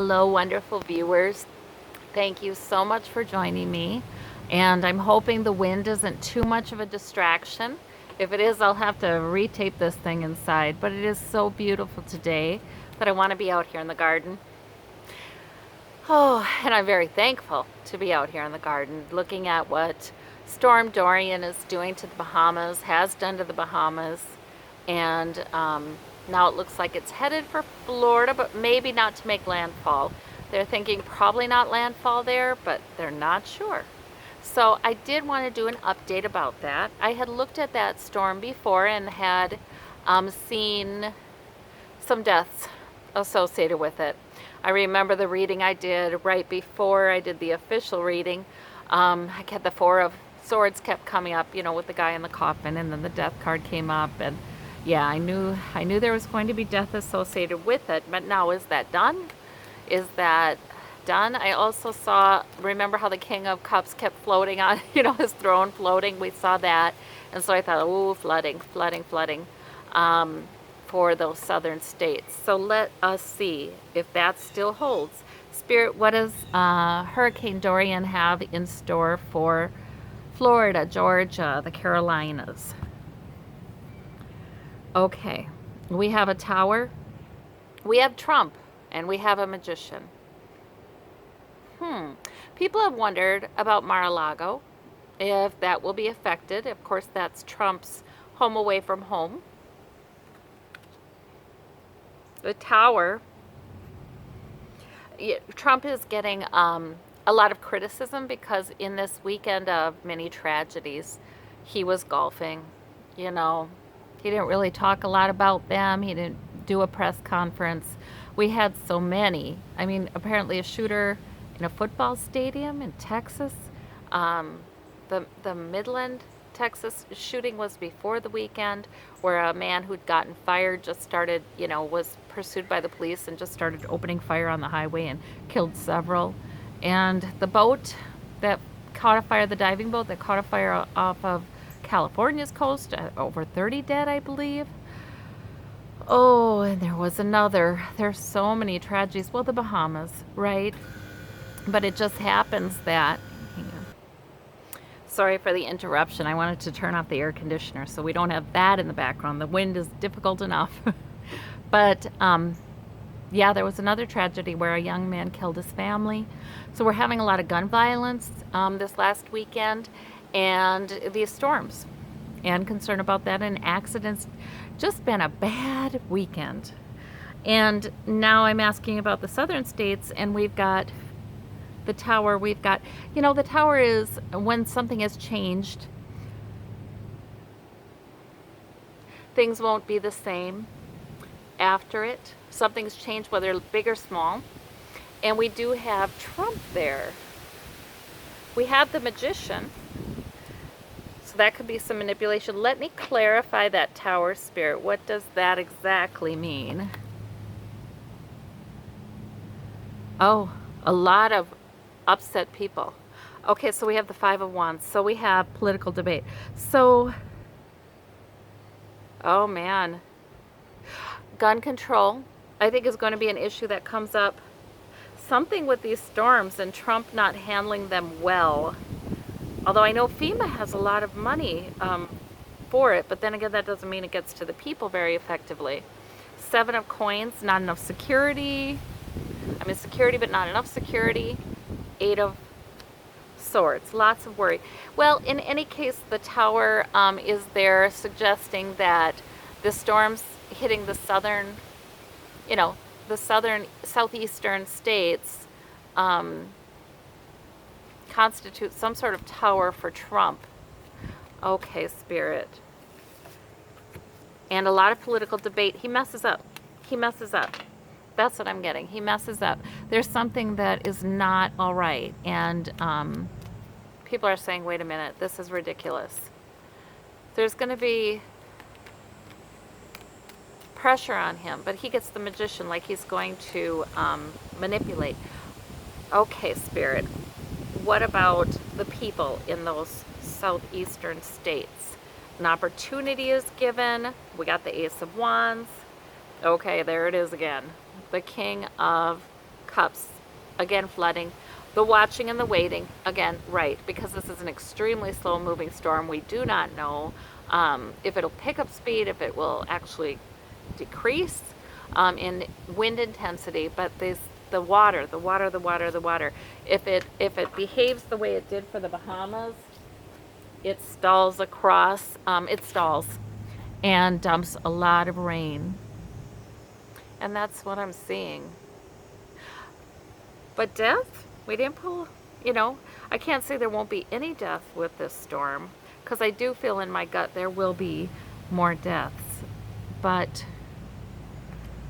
Hello, wonderful viewers. Thank you so much for joining me. And I'm hoping the wind isn't too much of a distraction. If it is, I'll have to retape this thing inside. But it is so beautiful today that I want to be out here in the garden. Oh, and I'm very thankful to be out here in the garden, looking at what Storm Dorian is doing to the Bahamas, has done to the Bahamas. And now it looks like it's headed for Florida, but maybe not to make landfall. They're thinking probably not landfall there, but they're not sure. So I did want to do an update about that. I had looked at that storm before and had seen some deaths associated with it. I remember the reading I did right before I did the official reading. I had the Four of Swords kept coming up, you know, with the guy in the coffin, and then the death card came up, and yeah, I knew there was going to be death associated with it. But now, is that done? Is that done? I also remember how the King of Cups kept floating on, you know, his throne floating. We saw that, and so I thought, oh, flooding, for those southern states. So let us see if that still holds. Spirit, what does Hurricane Dorian have in store for Florida, Georgia, the Carolinas? Okay, we have a tower, we have Trump, and we have a magician. People have wondered about Mar-a-Lago, if that will be affected. Of course, that's Trump's home away from home. The tower, Trump is getting a lot of criticism because in this weekend of many tragedies, he was golfing. You know, he didn't really talk a lot about them. He didn't do a press conference. We had so many. I mean, apparently a shooter in a football stadium in Texas. The Midland, Texas shooting was before the weekend, where a man who'd gotten fired just started, you know, was pursued by the police and just started opening fire on the highway and killed several. And the boat that caught a fire, the diving boat that caught a fire off of California's coast, over 30 dead, I believe. Oh, and there was another. There's so many tragedies. Well, the Bahamas, right? But it just happens that, hang on. Sorry for the interruption. I wanted to turn off the air conditioner so we don't have that in the background. The wind is difficult enough. But yeah, there was another tragedy where a young man killed his family. So we're having a lot of gun violence this last weekend, and these storms, and concern about that, and accidents. Just been a bad weekend. And now I'm asking about the southern states, and we've got the tower. We've got, you know, the tower is when something has changed, things won't be the same after it. Something's changed, whether big or small. And we do have Trump there. We have the magician. So that could be some manipulation. Let me clarify that tower, Spirit. What does that exactly mean? Oh, a lot of upset people. Okay, so we have the Five of Wands. So we have political debate. So, oh man. Gun control, I think, is going to be an issue that comes up. Something with these storms and Trump not handling them well. Although I know FEMA has a lot of money for it, but then again, that doesn't mean it gets to the people very effectively. Seven of Coins, not enough security. I mean, security, but not enough security. Eight of Swords, lots of worry. Well, in any case, the tower is there, suggesting that the storms hitting the southern, you know, the southeastern states constitute some sort of tower for Trump. Okay, Spirit. And a lot of political debate. He messes up. He messes up. That's what I'm getting. He messes up. There's something that is not all right. And people are saying, wait a minute, this is ridiculous. There's going to be pressure on him, but he gets the magician, like he's going to manipulate. Okay, Spirit. What about the people in those southeastern states? An opportunity is given. We got the Ace of Wands. Okay, there it is again. The King of Cups, again flooding. The watching and the waiting, again, right, because this is an extremely slow moving storm. We do not know if it'll pick up speed, if it will actually decrease in wind intensity, but the water, if it behaves the way it did for the Bahamas, it stalls across, it stalls and dumps a lot of rain. And that's what I'm seeing. But death, we didn't pull, I can't say there won't be any death with this storm, because I do feel in my gut there will be more deaths. But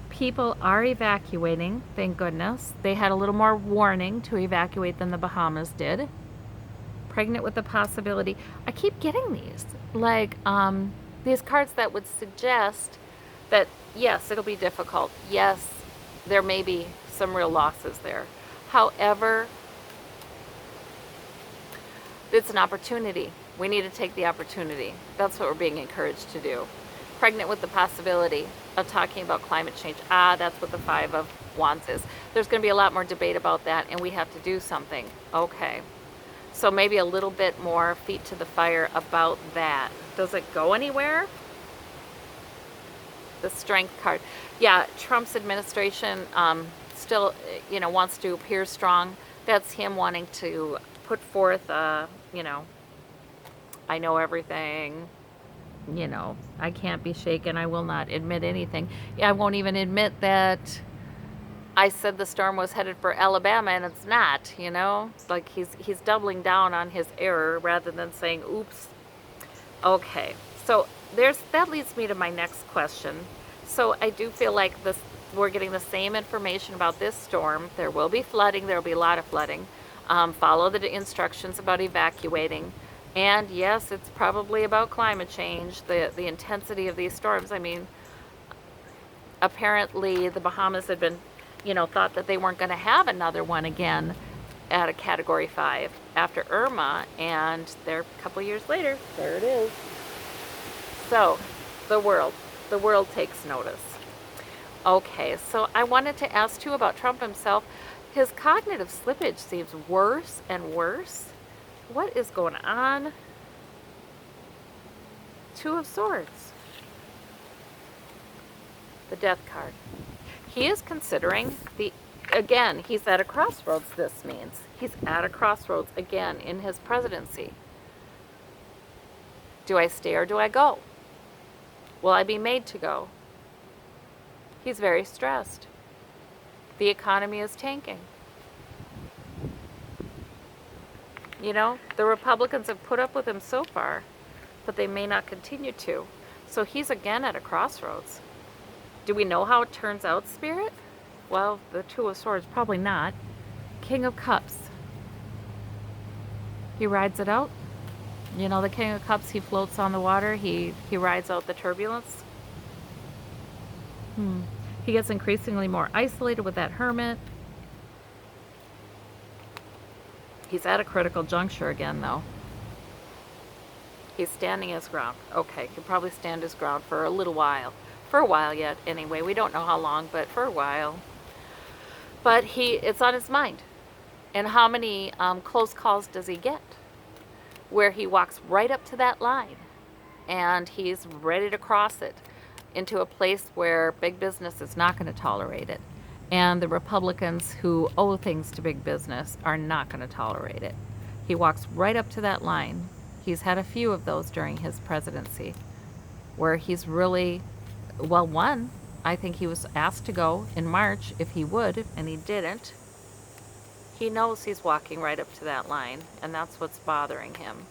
people are evacuating, thank goodness. They had a little more warning to evacuate than the Bahamas did. Pregnant with the possibility. I keep getting these, like these cards that would suggest that, yes, it'll be difficult. Yes, there may be some real losses there. However, it's an opportunity. We need to take the opportunity. That's what we're being encouraged to do. Pregnant with the possibility of talking about climate change. That's what the Five of Wands is. There's going to be a lot more debate about that, and we have to do something. Okay. So maybe a little bit more feet to the fire about that. Does it go anywhere? The Strength card. Yeah, Trump's administration still, wants to appear strong. That's him wanting to put forth, I know everything. I can't be shaken. I will not admit anything. I won't even admit that I said the storm was headed for Alabama and it's not, It's like he's doubling down on his error rather than saying, oops. Okay, so that leads me to my next question. So I do feel like we're getting the same information about this storm. There will be flooding. There will be a lot of flooding. Follow the instructions about evacuating. And yes, it's probably about climate change, the intensity of these storms. I mean, apparently the Bahamas had been, thought that they weren't going to have another one again at a Category 5 after Irma, and there a couple years later, there it is. So, the world takes notice. Okay, so I wanted to ask too about Trump himself. His cognitive slippage seems worse and worse. What is going on? Two of Swords. The Death card. He is considering again, he's at a crossroads, this means. He's at a crossroads again in his presidency. Do I stay or do I go? Will I be made to go? He's very stressed. The economy is tanking. The Republicans have put up with him so far, but they may not continue to. So he's again at a crossroads. Do we know how it turns out, Spirit? Well, the Two of Swords, probably not. King of Cups. He rides it out. The King of Cups, he floats on the water. He rides out the turbulence. He gets increasingly more isolated with that Hermit. He's at a critical juncture again, though. He's standing his ground. Okay, he can probably stand his ground for a little while. For a while yet, anyway. We don't know how long, but for a while. But it's on his mind. And how many close calls does he get? Where he walks right up to that line and he's ready to cross it into a place where big business is not going to tolerate it. And the Republicans who owe things to big business are not going to tolerate it. He walks right up to that line. He's had a few of those during his presidency where he's really, one, I think he was asked to go in March if he would, and he didn't. He knows he's walking right up to that line, and that's what's bothering him.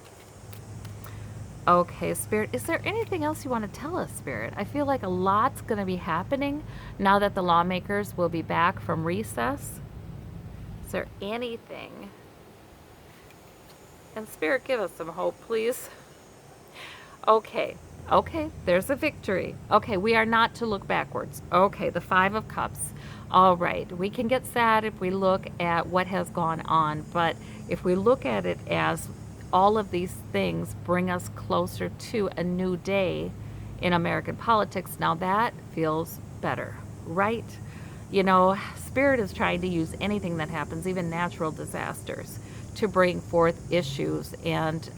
Okay, Spirit, is there anything else you want to tell us, Spirit? I feel like a lot's going to be happening now that the lawmakers will be back from recess. Is there anything? And Spirit, give us some hope, please. Okay, there's a victory. Okay, we are not to look backwards. Okay, the Five of Cups. All right, we can get sad if we look at what has gone on, but if we look at it as all of these things bring us closer to a new day in American politics, now that feels better, right? You know, Spirit is trying to use anything that happens, even natural disasters, to bring forth issues and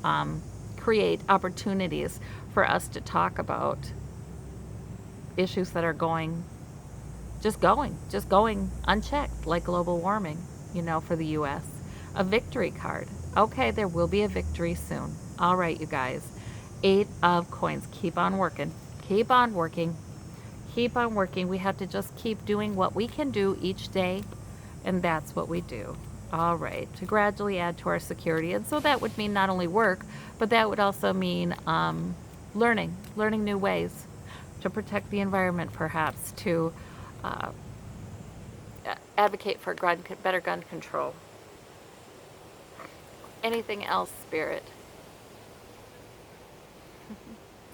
create opportunities for us to talk about issues that are just going unchecked, like global warming, for the US. A victory card. Okay, there will be a victory soon. All right, you guys. 8 of coins. Keep on working. Keep on working. Keep on working. We have to just keep doing what we can do each day, and that's what we do. All right, to gradually add to our security. And so that would mean not only work, but that would also mean learning new ways to protect the environment, perhaps, to uh, advocate for better gun control. Anything else, Spirit?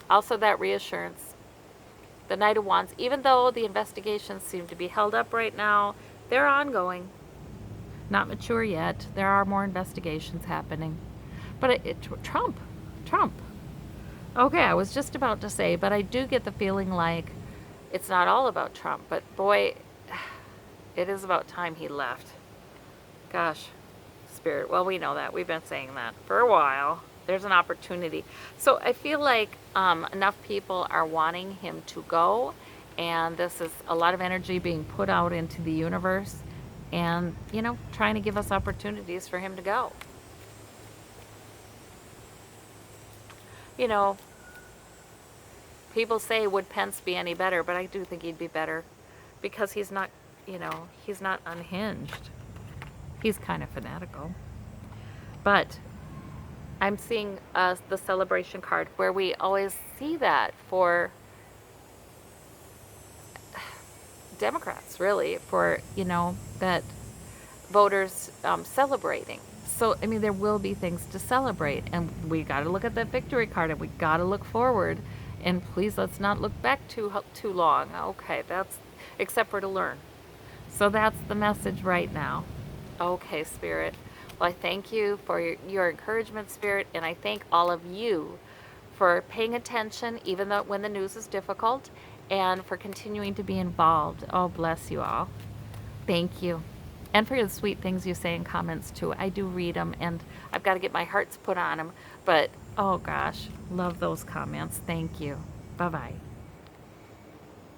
Also, that reassurance. The Knight of Wands, even though the investigations seem to be held up right now, they're ongoing. Not mature yet. There are more investigations happening. But Trump. Okay, I was just about to say, but I do get the feeling like it's not all about Trump. But boy, it is about time he left. Gosh, Spirit. Well, we know that. We've been saying that for a while. There's an opportunity. So I feel like enough people are wanting him to go, and this is a lot of energy being put out into the universe, and, trying to give us opportunities for him to go. People say, would Pence be any better? But I do think he'd be better because he's not, he's not unhinged. He's kind of fanatical. But I'm seeing the celebration card where we always see that for Democrats, really, for, that voters celebrating. So, there will be things to celebrate, and we got to look at that victory card, and we got to look forward, and please let's not look back too long. Okay, that's, except for to learn. So that's the message right now. Okay, Spirit. Well, I thank you for your encouragement, Spirit, and I thank all of you for paying attention, even though when the news is difficult, and for continuing to be involved. Oh, bless you all. Thank you. And for the sweet things you say in comments, too. I do read them, and I've got to get my hearts put on them. But, oh, gosh, love those comments. Thank you. Bye-bye.